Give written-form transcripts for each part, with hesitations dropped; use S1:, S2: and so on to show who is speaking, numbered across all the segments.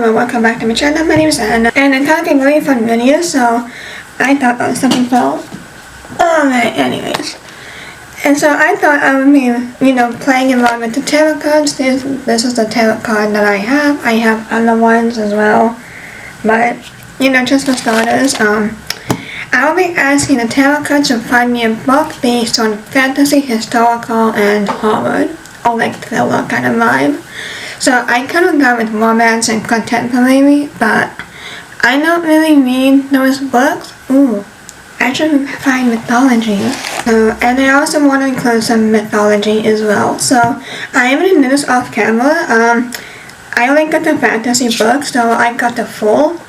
S1: and welcome back to my channel. My name is Anna, and I'm talking really fun video, so I thought something fell. Alright, anyways. And so I thought I would be, playing along with the tarot cards. This is the tarot card that I have. I have other ones as well, but, just for starters, I will be asking the tarot cards to find me a book based on fantasy, historical, and horror, or like thriller kind of vibe. So I kind of go with romance and contemporary, but I don't really read those books. I should find mythology. And I also want to include some mythology as well. So I am going to do this off camera. I only got the fantasy book, so I got the full.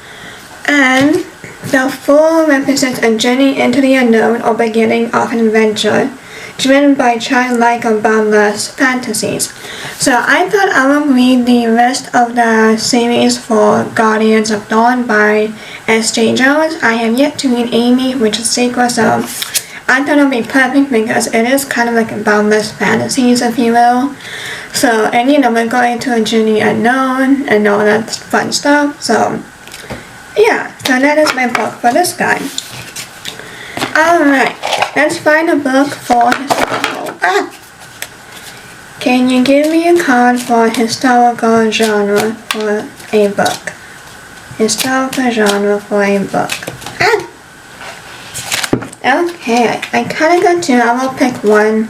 S1: And the full represents a journey into the unknown or beginning of an adventure, driven by childlike or boundless fantasies. So I thought I would read the rest of the series for Guardians of Dawn by S.J. Jones. I have yet to read Amy, which is sequel, so I thought it would be perfect because it is kind of like a boundless fantasies, if you will. So, and we're going to a journey unknown and all that fun stuff. So, yeah, so that is my book for this guy. Alright, let's find a book for historical. Can you give me a card for historical genre for a book? Historical genre for a book. Okay, I kind of got two. I will pick one.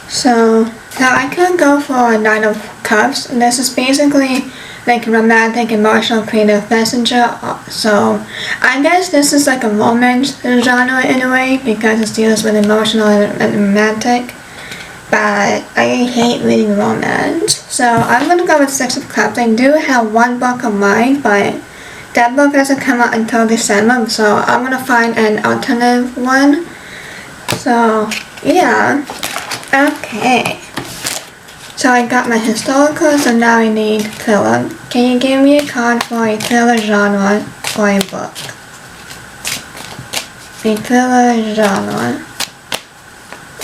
S1: So I could go for a Knight of Cups. This is basically like romantic, emotional, creative messenger. So I guess this is like a romance genre in a way because it deals with emotional and romantic. But I hate reading romance. So I'm gonna go with Six of Cups. I do have one book of mine, but that book doesn't come out until December, so I'm gonna find an alternative one. So yeah. Okay. So I got my historical, so now I need thriller. Can you give me a card for a thriller genre for a book? A thriller genre.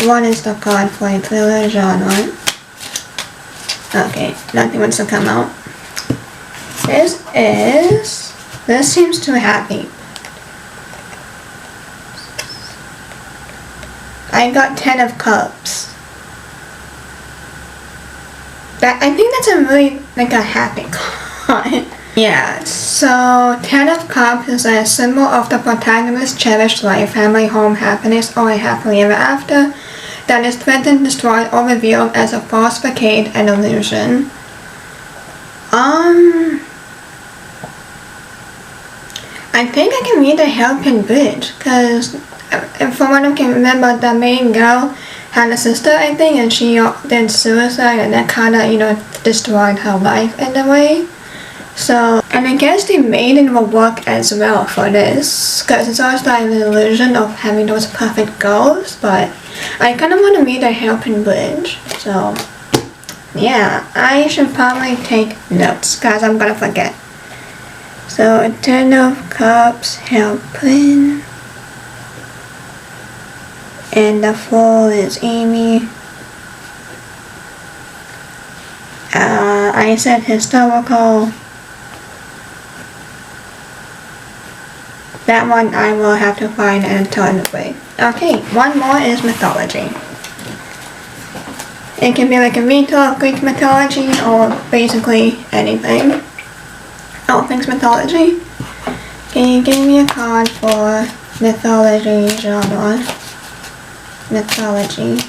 S1: What is the card for a thriller genre? Okay, nothing wants to come out. This seems too happy. I got 10 of Cups. I think that's a really, like a happy card. Yeah, so 10 of Cups is a symbol of the protagonist's cherished life, family, home, happiness, or a happily ever after that is threatened, destroyed, or revealed as a false facade and illusion. I think I can read the Hairpin Bridge, because from what I can remember, the main girl had a sister, I think, and she did suicide, and that kind of, destroyed her life in a way. So, and I guess the maiden will work as well for this, because it's always like the illusion of having those perfect goals, but I kind of want to read the Hairpin Bridge, so yeah, I should probably take notes, because I'm gonna forget. So, 10 of Cups, Hairpin, and the Fool is Amy. I said historical. That one I will have to find an alternative. Okay, one more is mythology. It can be like a retell of Greek mythology or basically anything. All things mythology. Can you give me a card for mythology genre? Mythology.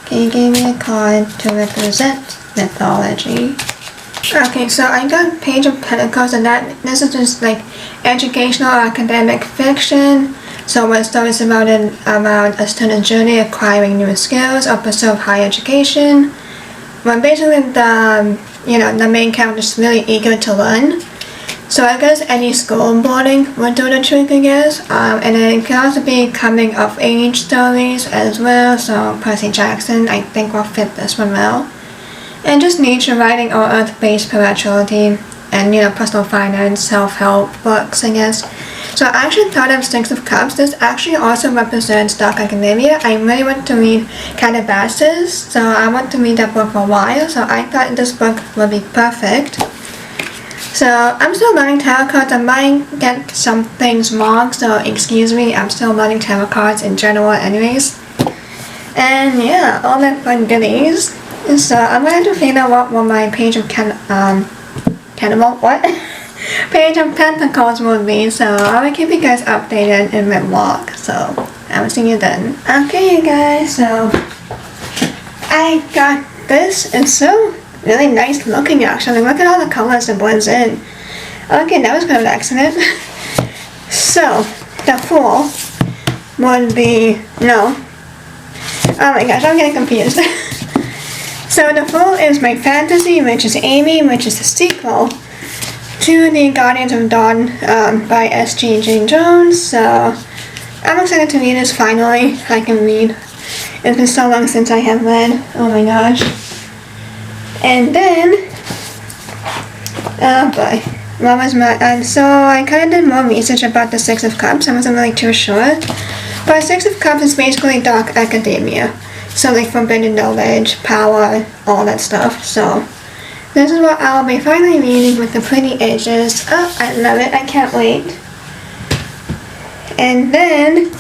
S1: Can you give me a card to represent mythology? Okay, so I got Page of Pentacles, and this is just like educational academic fiction. So it's stories about a student's journey acquiring new skills or pursue higher education. But basically the main character is really eager to learn. So I guess any school boarding would do the trick, I guess. And then it can also be coming of age stories as well. So Percy Jackson, I think, will fit this one well. And just nature writing or earth-based spirituality and personal finance, self-help books, I guess. So I actually thought of Six of Cups. This actually also represents Dark Academia. I really want to read Calabasas, so I want to read that book for a while, so I thought this book would be perfect. So I'm still learning tarot cards. I might get some things wrong, so excuse me, I'm still learning tarot cards in general anyways. And yeah, all that fun goodies. So I'm going to figure out what my page of Page of Pentacles will be, so I will keep you guys updated in my vlog, so I will see you then. Okay you guys, so I got this. It's so really nice looking actually. Look at all the colors it blends in. Okay, that was kind of an accident. So, the Fool would be, no. Oh my gosh, I'm getting confused. So the Fool is my fantasy, which is Amy, which is the sequel to the Guardians of Dawn by S.G. Jane Jones. So I'm excited to read this finally. I can read. It's been so long since I have read. Oh my gosh. And then, oh boy, what was my, so I kind of did more research about the Six of Cups. I wasn't really too sure. But Six of Cups is basically Dark Academia. So like forbidden knowledge, power, all that stuff. So this is what I'll be finally reading with the pretty edges. Oh, I love it. I can't wait. And then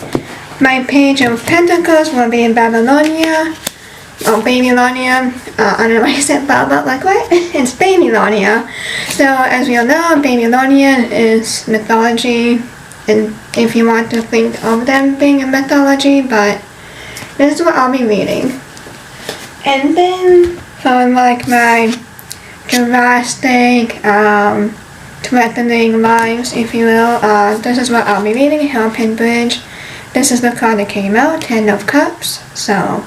S1: my Page of Pentacles will be in Babylonia. Oh, Babylonia. I don't know why I said Baba. Like what? It's Babylonia. So as we all know, Babylonia is mythology. And if you want to think of them being a mythology, but this is what I'll be reading. And then for like my drastic, threatening lives, if you will, this is what I'll be reading, Hairpin Bridge. This is the card that came out, Ten of Cups. So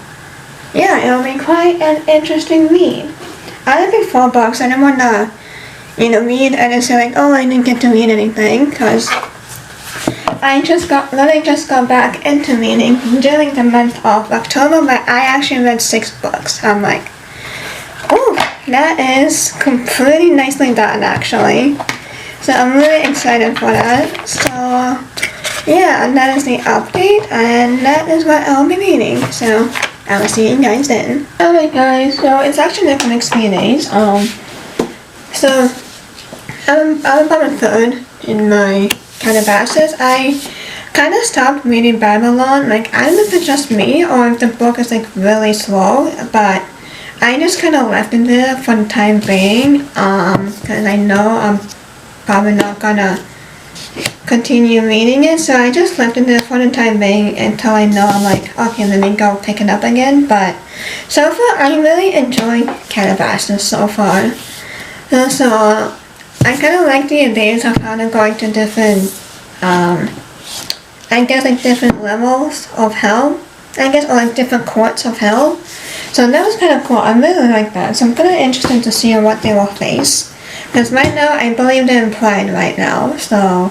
S1: yeah, it'll be quite an interesting read. I only picked 4 books. I didn't want to, read and then say like, oh, I didn't get to read anything, because I literally just got back into reading during the month of October, but I actually read 6 books. I'm like, oh, that is completely nicely done actually. So I'm really excited for that. So yeah, and that is the update, and that is what I'll be reading. So I will see you guys then. Alright guys, so it's actually the next few days. So I'm about a third in my Calabasas. I kind of stopped reading Babylon. Like, I don't know if it's just me or if the book is like really slow, but I just kind of left it there for the time being, because I know I'm probably not gonna continue reading it, so I just left it there for the time being until I know I'm like, okay, let me go pick it up again. But so far, I really enjoy Calabasas so far. So I kind of like the ideas of how they're going to different, I guess like different levels of hell, I guess, or like different courts of hell. So that was kind of cool. I really like that. So I'm kind of interested to see what they will face. Because right now, I believe they're in Pride right now. So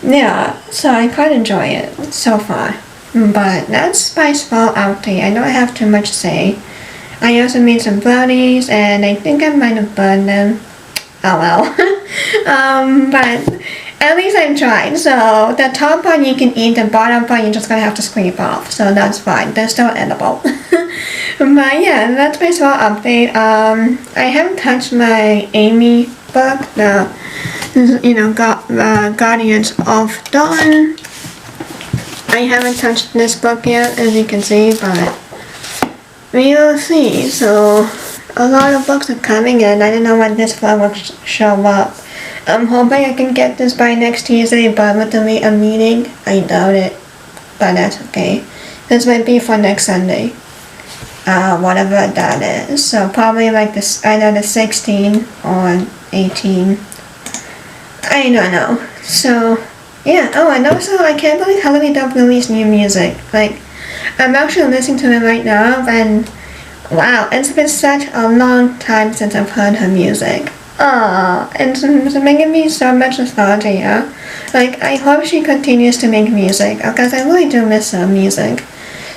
S1: yeah, so I quite enjoy it so far. But that's my small outtake. I don't have too much to say. I also made some brownies, and I think I might have burned them. Oh well. But at least I've tried. So the top part you can eat, the bottom part you're just gonna have to scrape off. So that's fine. They're still edible. But yeah, that's my small update. I haven't touched my Amy book, the Guardians of Dawn. I haven't touched this book yet, as you can see, but we will see. So a lot of books are coming in. I don't know when this one will show up. I'm hoping I can get this by next Tuesday, but with the a meeting, I doubt it. But that's okay. This might be for next Sunday. Whatever that is. So probably like this, either the 16 or 18. I don't know. So yeah. Oh, and also I can't believe Hillary Duff released new music. Like, I'm actually listening to it right now, and wow, it's been such a long time since I've heard her music. It's making me so much nostalgia. Like, I hope she continues to make music, because I really do miss her music.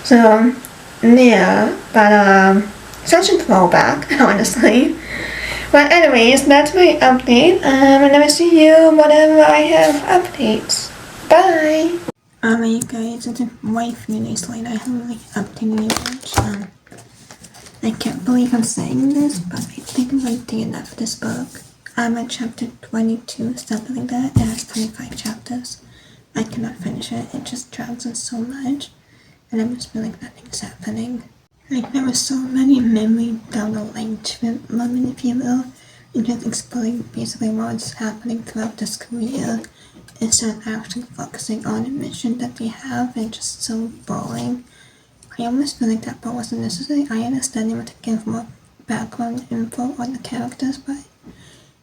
S1: So yeah, but such a throwback, honestly. But anyways, that's my update. And I will see you whenever I have updates. Bye! You guys, it's way few days later. I haven't really updated you much. I can't believe I'm saying this, but I think I'm going to do enough of this book. I'm at chapter 22, something like that. It has 25 chapters. I cannot finish it. It just drags on so much. And I'm just feeling like nothing's happening. Like, there were so many memory down the line moment, if you will. And just explaining basically what's happening throughout the school year. Instead of actually focusing on a mission that they have, and just so boring. I almost feel like that part wasn't necessary. I understand they want to give more background info on the characters, but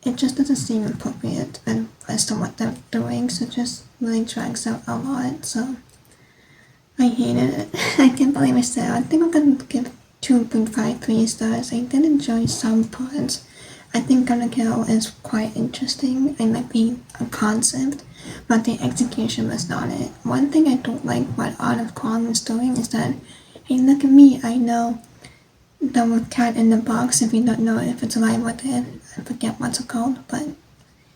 S1: it just doesn't seem appropriate and based on what they're doing, so it just really drags out a lot, so I hated it. I can't believe I said it. I think I'm gonna give 2.53 stars. I did enjoy some parts. I think Gonna Kill is quite interesting and like the concept, but the execution was not it. One thing I don't like what Art of Kwong is doing is that, hey, look at me, I know the cat in the box, if you don't know if it's alive or dead. I forget what's it called, but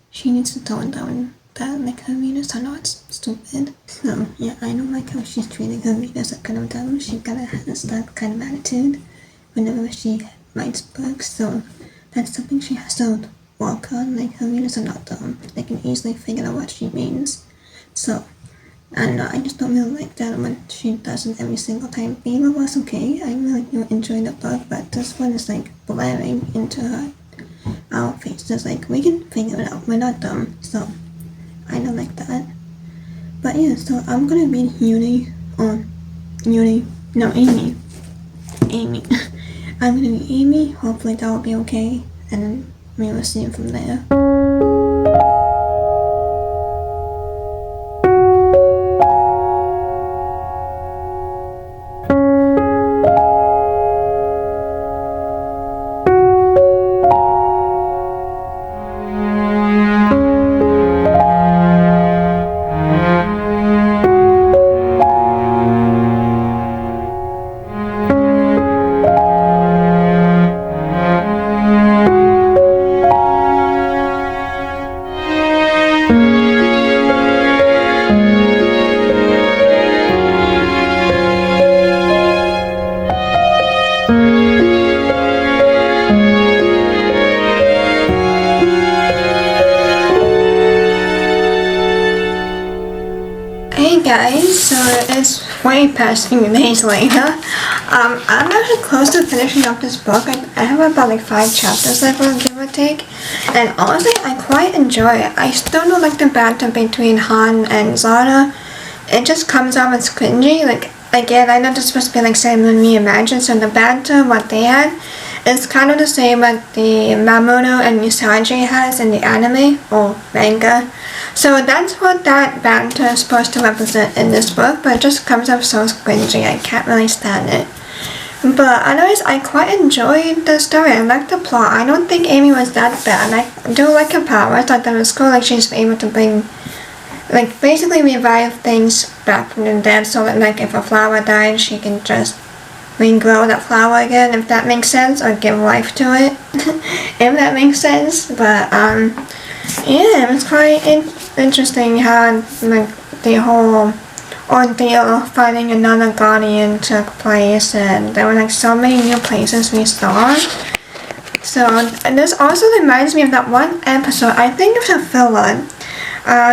S1: she needs to tone down that, like, her readers are not stupid. So, yeah, I don't like how she's treating her readers like kind of dumb. She kinda has that kind of attitude whenever she writes books, so that's something she has to work on. Like, her readers are not dumb. They can easily figure out what she means. So, I don't know, I just don't really like that when she does it every single time. Beaver was okay, I really enjoyed the book, but this one is like blaring into our faces. Like, we can figure it out, we're not dumb, so I don't like that. But yeah, so I'm gonna read Amy. I'm gonna read Amy, hopefully that will be okay, and then we will see from there. Hey guys, so it's way past 3 days later. I'm actually close to finishing up this book. I have about like 5 chapters left, give or take. And honestly, I quite enjoy it. I still don't like the banter between Han and Zara. It just comes off as cringy. Like, again, I know this is supposed to be like Sailor Moon Reimagined, so the banter, what they had, is kind of the same what the Mamoru and Usagi has in the anime or manga. So that's what that banter is supposed to represent in this book, but it just comes off so cringy. I can't really stand it. But otherwise, I quite enjoyed the story. I like the plot. I don't think Amy was that bad. I do like her powers. I thought that was cool. Like, she's able to bring, like, basically revive things back from the dead, so that, like, if a flower died, she can just regrow that flower again, if that makes sense, or give life to it, if that makes sense. But yeah, it was quite interesting how, like, the whole ordeal of finding another guardian took place, and there were like so many new places we saw. So, and this also reminds me of that one episode, I think it was a filler.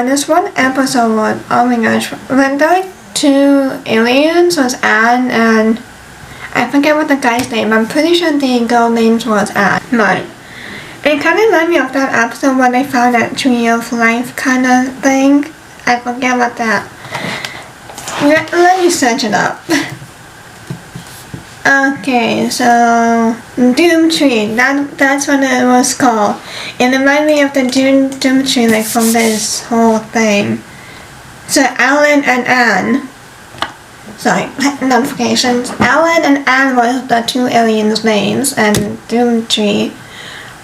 S1: This one episode, oh my gosh, when there were like 2 aliens, was Anne and I forget what the guy's name. I'm pretty sure the girl name was Anne. But it kind of reminded me of that episode when they found that tree of life kind of thing. I forget what that. Let me search it up. Okay, so Doom Tree. That's what it was called. It reminded me of the Doom Tree, like from this whole thing. So Alan and Anne. Sorry, notifications. Alan and Anne were the 2 aliens' names, and Doom Tree.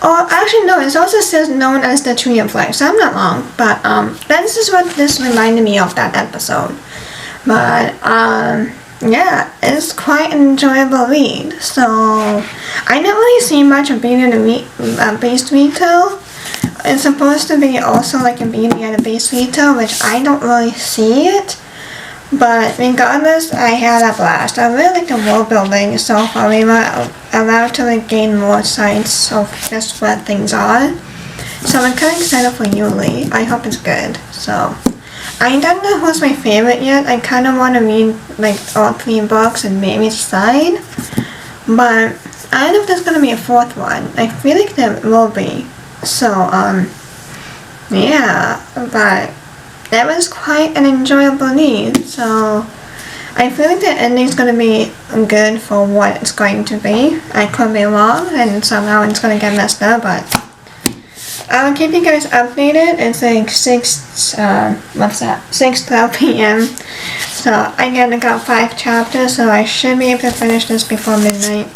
S1: Oh, actually no, it also says known as the Tree of Life, so I'm not wrong. But this is what this reminded me of that episode. But yeah, it's quite an enjoyable read. So I didn't really see much of Beauty and the Beast retail. it's supposed to be also like a Beauty and the Beast veto, which I don't really see it. But regardless, I had a blast. I really like the world building so far. We were allowed to like gain more sights of just what things are. So I'm kind of excited for Yuli. I hope it's good. So I don't know who's my favorite yet. I kind of want to read like all 3 books and maybe decide. But I don't know if there's gonna be a 4th one. I feel like there will be. So yeah. But that was quite an enjoyable read, so I feel like the ending's gonna be good for what it's going to be. I could be wrong, and somehow it's gonna get messed up, but I will keep you guys updated. It's like 6:12 p.m. So again, I got 5 chapters, so I should be able to finish this before midnight.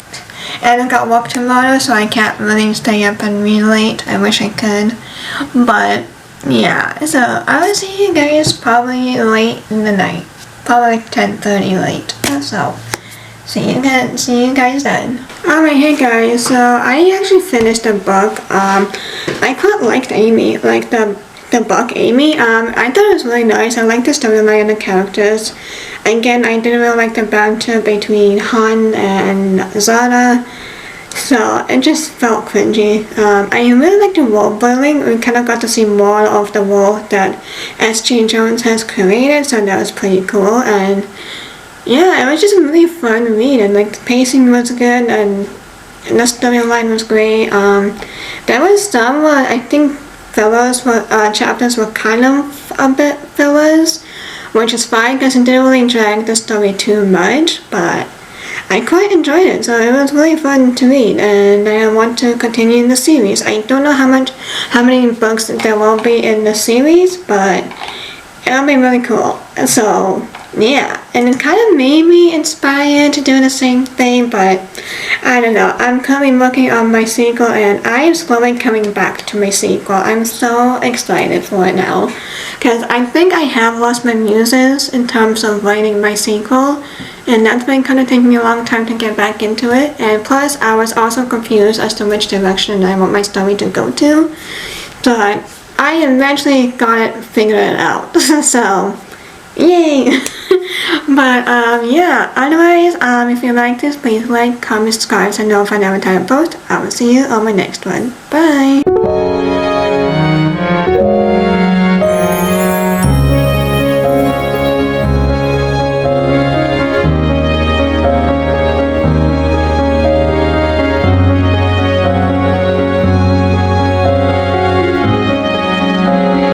S1: And I got work tomorrow, so I can't really stay up and read late. I wish I could, but yeah, so I will see you guys probably late in the night, probably like 10:30 late. So see you guys then. Alright, hey guys, so I actually finished the book. I quite liked Amy, like the book Amy. I thought it was really nice. I liked the storyline and the characters. Again, I didn't really like the banter between Han and Zara. So it just felt cringy. I really liked the world building. We kind of got to see more of the world that S.J. Jones has created, so that was pretty cool. And yeah, it was just a really fun read, and like the pacing was good, and the storyline was great. There was some, I think chapters were kind of a bit fillers, which is fine because it didn't really drag the story too much, but I quite enjoyed it, so it was really fun to read, and I want to continue in the series. I don't know how many books there will be in the series, but it'll be really cool. So yeah, and it kind of made me inspired to do the same thing, but I don't know. I'm currently working on my sequel, and I am slowly coming back to my sequel. I'm so excited for it now, because I think I have lost my muses in terms of writing my sequel, and that's been kind of taking me a long time to get back into it. And plus, I was also confused as to which direction I want my story to go to, but I eventually got it figured out. So yay! But yeah, otherwise, if you like this, please like, comment, subscribe, and know if I never time a post. I will see you on my next one. Bye!